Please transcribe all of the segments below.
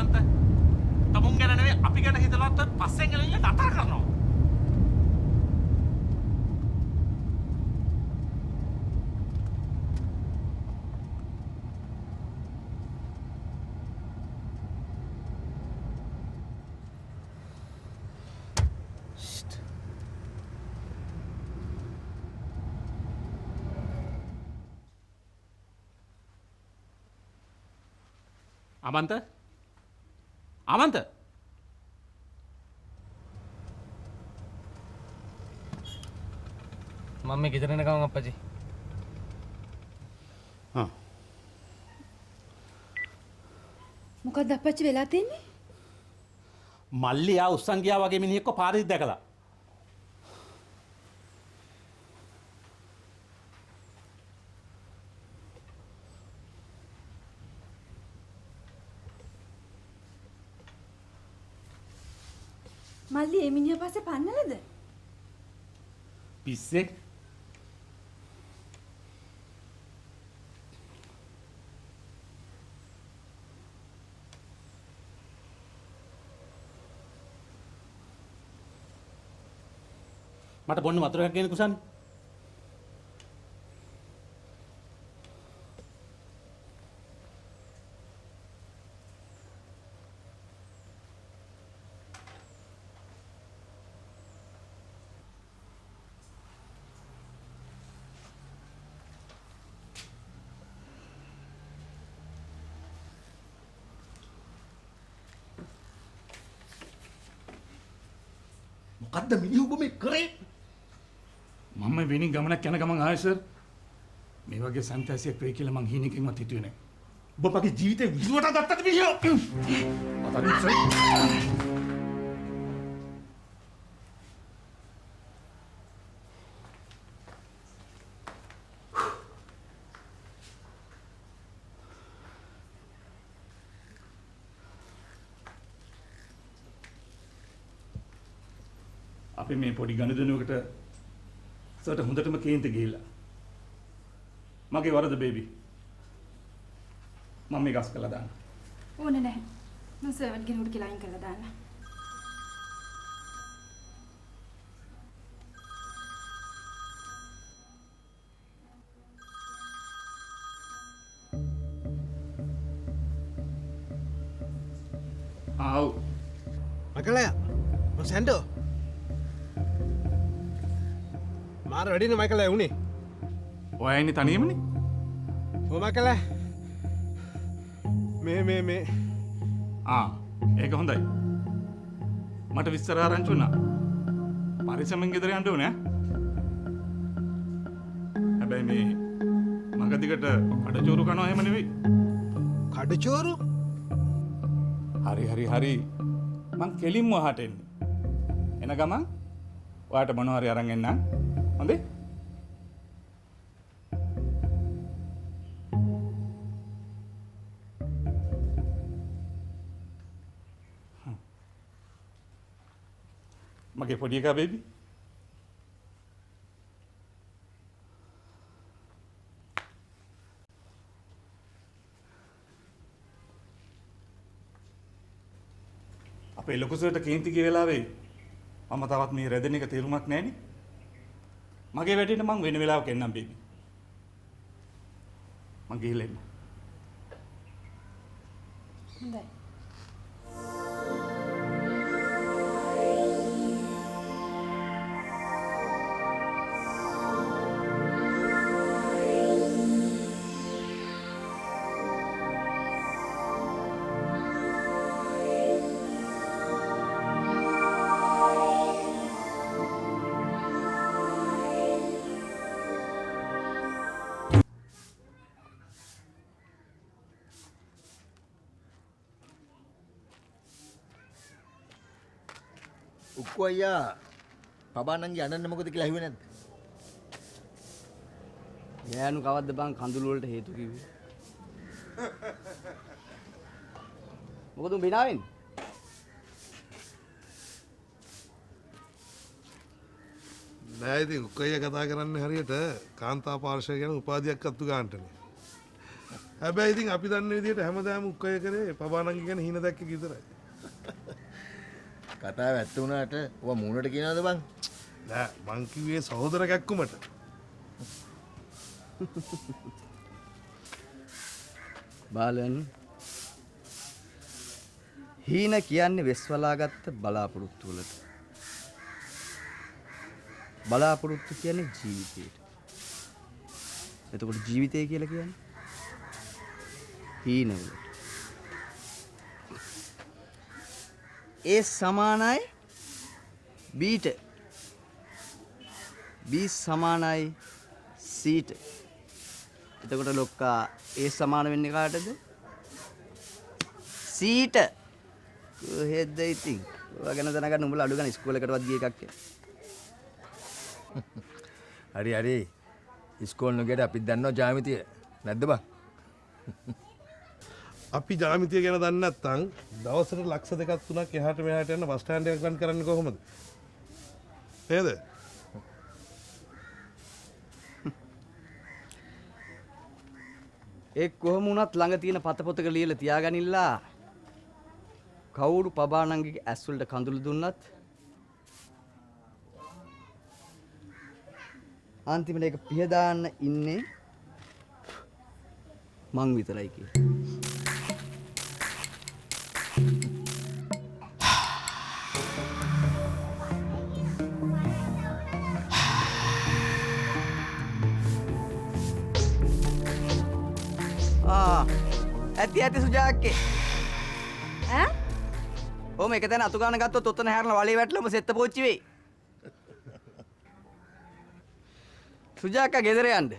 අමන්ත තමුන් ගැන නෙවෙයි අපි ගැන හිතලවත් පස්සෙන් ගලින්න නතර කරනවා. අමන්ත අමන්ත මම මේ ගෙදර එනකම් අප්පච්චි. මොකක්ද අප්පච්චි වෙලා තින්නේ? මල්ලි ආ උස්සන් ගියා වගේ මිනිහෙක්ව පාරේ දැකලා. මල්ලි ඒ මිනිහා පස්සේ පන්නලද? පිස්සෙක්. මට බොන්න වතුර එකක් ගෙන කුසන්. මොකද්ද මිනිහ ඔබ මේ කරේ? මම වෙනින් ගමනක් යන ගමන් ආයේ සර් මේ වගේ සන්තසියක් වෙයි කියලා මං හීනකින්වත් හිතුවේ නැහැ. ඔබ මගේ ජීවිතේ විසුවට ගත්තද මිනිහා? අතරින් සර් අපි මේ පොඩි ගනුදෙනුවකට සර්ට හොඳටම කේන්ති ගිහිල්ලා. මගේ වරද බේබි. මම මේ ගස් කළා දාන්න. ඕනේ නැහැ. මම සර්වන්ට් කෙනෙකුට කියලා අයින් කරලා දාන්න. ආව්. මකලයා මම සැන්ඩෝ මාර වැඩිනේ මයිකලයා උනේ. ඔයා ඉන්නේ තනියමනේ? ඔව් මයිකලයා. මේ ඒක හොඳයි. මට විස්තර ආරංචි වුණා. පරිස්සමෙන් ගෙදර යන්න ඕනේ ඈ. හැබැයි මේ මගදිකට කඩචෝරු කනවා එහෙම නෙවෙයි. කඩචෝරු? හරි. මං කෙලින්ම වහට එන්නේ. එන ගමන් ඔයාට මොනවා හරි අරන් එන්නම්. හොඳේ? මගේ පොඩි එකා බේබි. අපේ ලොකු සර්ට කේන්ති ගිය වෙලාවේ මම තවත් මේ රැදෙන එක තේරුමක් නැහැනේ. මගේ වැඩේට මං වෙන වෙලාවක එන්නම් බේබි. මං ගිහලා එන්න. හොඳයි. උක්කෝ අයියා පබානන්ගේ අනන්න මොකද කියලා ඇහුවේ නැද්ද? ගෑනු කවද්ද බං කඳුළු වලට හේතු කිව්වේ? මොකද උඹ binaවෙන්? නෑ ඉතින් උක්කෝ අයියා කතා කරන්නේ හරියට කාන්තා පාර්ශවය ගැන උපාධියක් අත්තු ගන්නටනේ. හැබැයි ඉතින් අපි දන්න විදිහට හැමදාම උක්කය කරේ පබානංගි ගැන හින දැක්ක විතරයි. කතාව ඇත්ත වුණාට ඔබ මූණට කියනවද බං? නෑ මං කිව්වේ සහෝදර කැක්කුමට. බාලන් හීන කියන්නේ වෙස්වලාගත්ත බලාපොරොත්තු වලට. බලාපොරොත්තු කියන්නේ ජීවිතේට. එතකොට ජීවිතය කියලා කියන්නේ හීන වලට. ඒ සමානයි බීට. බී සමානයි සීට. එතකොට ලොක්කා ඒ සමාන වෙන්නේ කාටද? සීට. කොහෙද ඉතින්? ඔයා ගැන දැනගන්න උඹලා අඩු ගන්න ඉස්කෝලේ එකටවත් ගිය එකක් කියලා. හරි හරි. ඉස්කෝල නොගියට අපිත් දන්නවා ජ්‍යාමිතිය. නැද්ද බං? අපි ජාමිතිය ගැන දන්නේ නැත්නම් දවසට ලක්ෂ 2ක් 3ක් එහාට මෙහාට යන බස් ස්ටෑන්ඩ් එකක් රන් කරන්නේ කොහොමද? නේද? ඒ කොහොම වුණත් ළඟ තියෙන පතපොතක ලියලා තියාගනින්නලා. කවුරු පබානංගිගේ ඇස් වලට කඳුළු දුන්නත් අන්තිමට ඒක පිහ දාන්න ඉන්නේ මං විතරයි කියලා. ඇති සුජාක්කේ. ඈ? ඕම එක තැන අතු ගන්න ගත්තොත් ඔතන හැරලා වලේ වැටලම සෙත්ත පෝච්චි වෙයි. සුජාක්කා ගෙදර යන්න.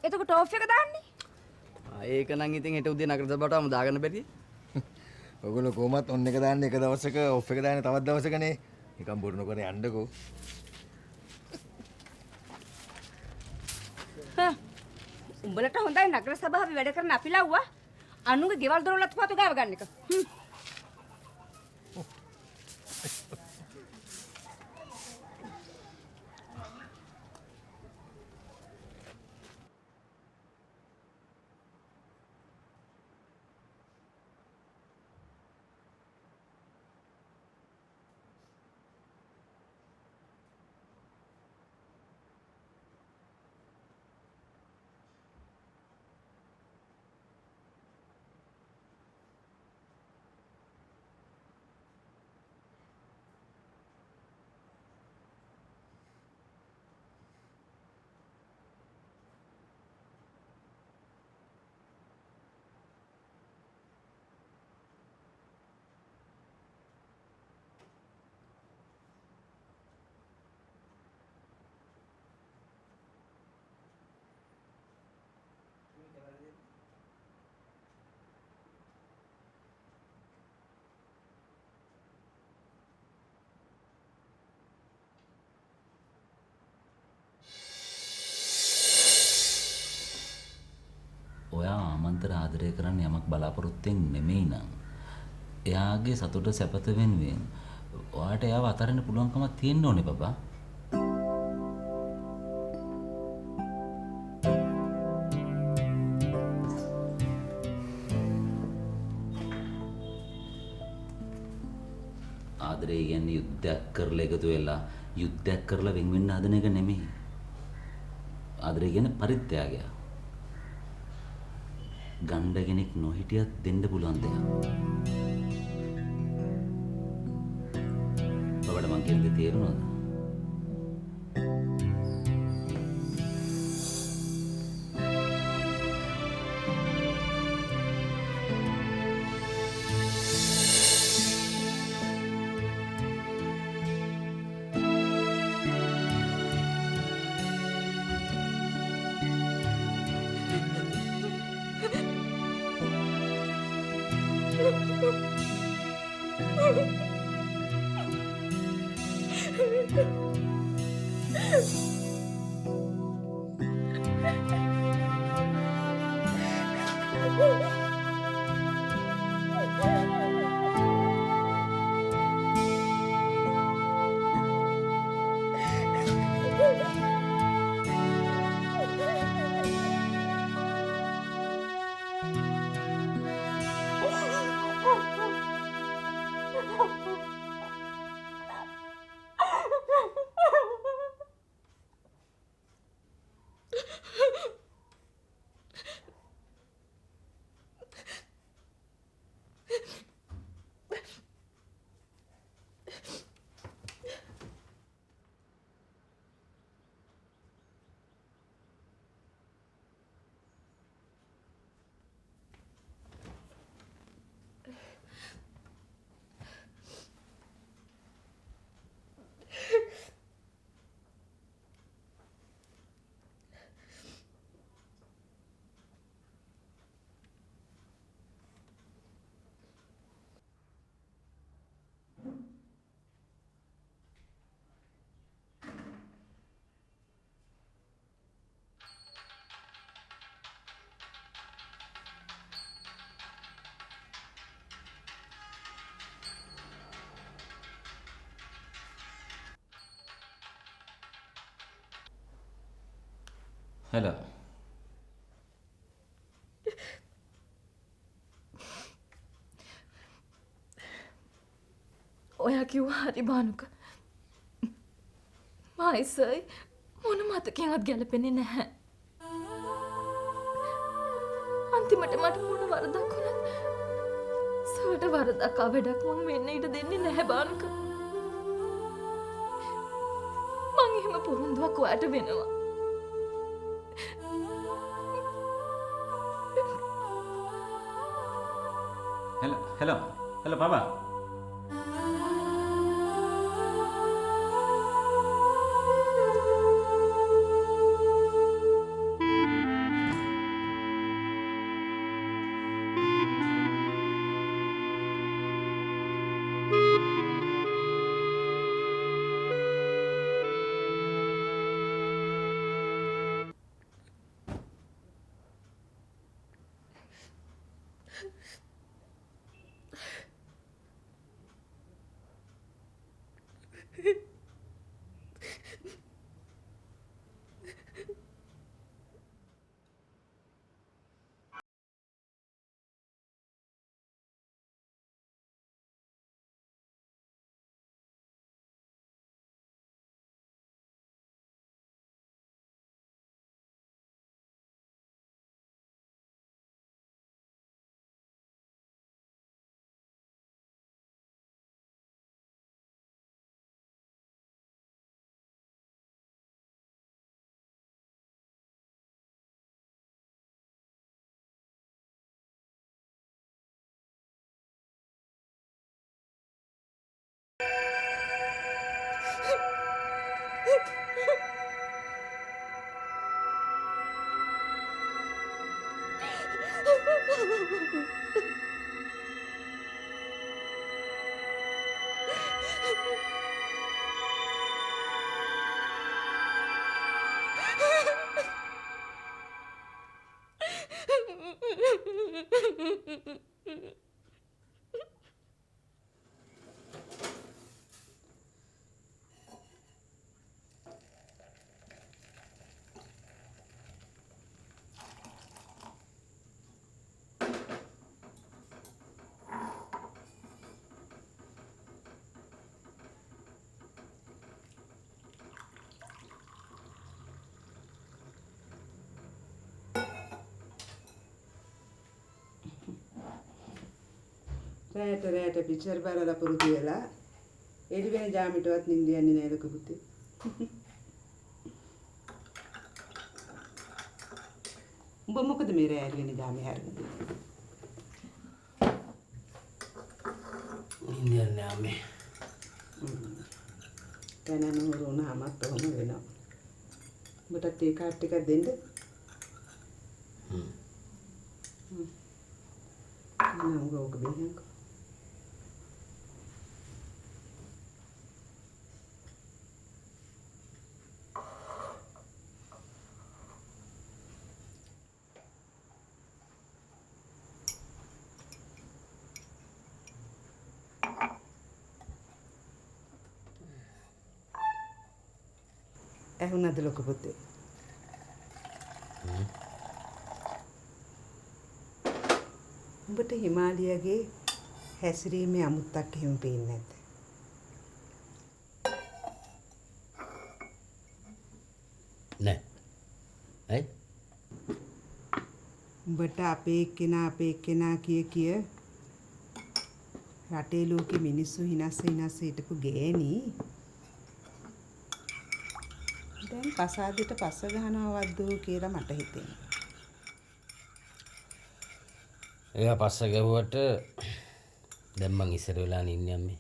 එතකොට ඔෆ් එක දාන්නේ? ඒක නම් ඉතින් හෙට උදේ නගර සභාවටම දාගන්න බැරිද? ඔයගොල්ලෝ කොහොමත් ඔන්න එක දාන්න එක දවසක ඔෆ් එක දාන්න තවත් දවසකනේ. නිකන් බොරු නොකර යන්නකෝ. උඹලට හොඳයි නගර සභාවේ වැඩ කරන අපි ලව්වා අනුගේ ගෙවල් දොරවල් අත්පතු ගාව ගන්න එක. ඔයා ආමන්ත්‍රණ ආදරය කරන්න යමක් බලාපොරොත්තුෙන් නෙමෙයි නම් එයාගේ සතුට සැපත වෙනුවෙන් ඔයාට එයාව අතරින්න පුළුවන්කමක් තියෙන්න ඕනේ බබා. ආදරය කියන්නේ යුද්ධයක් කරලා එකතු වෙලා යුද්ධයක් කරලා වෙන් වෙන්න හදන එක නෙමෙයි. ආදරය කියන්නේ පරිත්‍යාගය. ගණ්ඩ කෙනෙක් නොහිටියත් දෙන්න පුළුවන් දෙයක්. ඔබට මං කියන දේ තේරුණාද? හෙලා ඔයා කිව්වා හරි බානුක. මායිසයි මොන මතකෙන්වත් ගැලපෙන්නේ නැහැ. අන්තිමට මට මොන වරදක් වුණත් සර්ට වරදක් අවඩක් මම වෙන්න ඉඩ දෙන්නේ නැහැ බානුක. මං එහෙම පොරොන්දුවක් ඔයාට වෙනවා. හෙලා බබා රෑට පිච්චර් බලලා පුරුදු වෙලා එළි වෙන ජාමිටවත් නිින්ද යන්නේ නෑ ලොකු පුතේ. උඹ මොකද මේ රෑ එළි වෙන ජාමේ හැරෙන්නේ? නිින්ද යන්නේ ආමේ. දැනන හොරුණාමත් ඔහොම වෙනවා. උඹට ඒ කාඩ් එකක් දෙන්න. නංග ඕක බෙහෙන්කෝ. ඇහුණද ලොකු පුතේ? උඹට හිමාලයගේ හැසිරීමේ අමුත්තක් එහෙම පේන්නේ නැද්ද? නෑ. ඇයි? උඹට අපේ එක්කෙනා කිය රටේ ලෝකෙ මිනිස්සු හිනස්ස හිටපු ගෑණි දැන් පසාදෙට පස්ස ගහනවද්ද කියලා මට හිතෙනවා. එයා පස්ස ගැහුවට දැන් මං ඉස්සර වෙලා ඉන්නේ අම්මේ.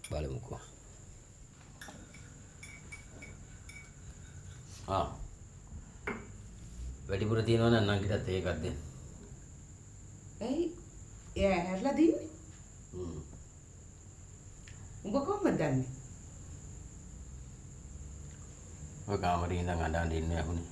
බලමුකෝ. වැඩිපුර තියෙනවා නම් නංගිටත් ඒකක් දෙන්න. ඇයි? එයා හැරලා දින්නේ? උඹ කොහොමද දන්නේ? ඔය කාමරේ ඉඳන් අඬන් ඉන්නේ ඇහුනේ.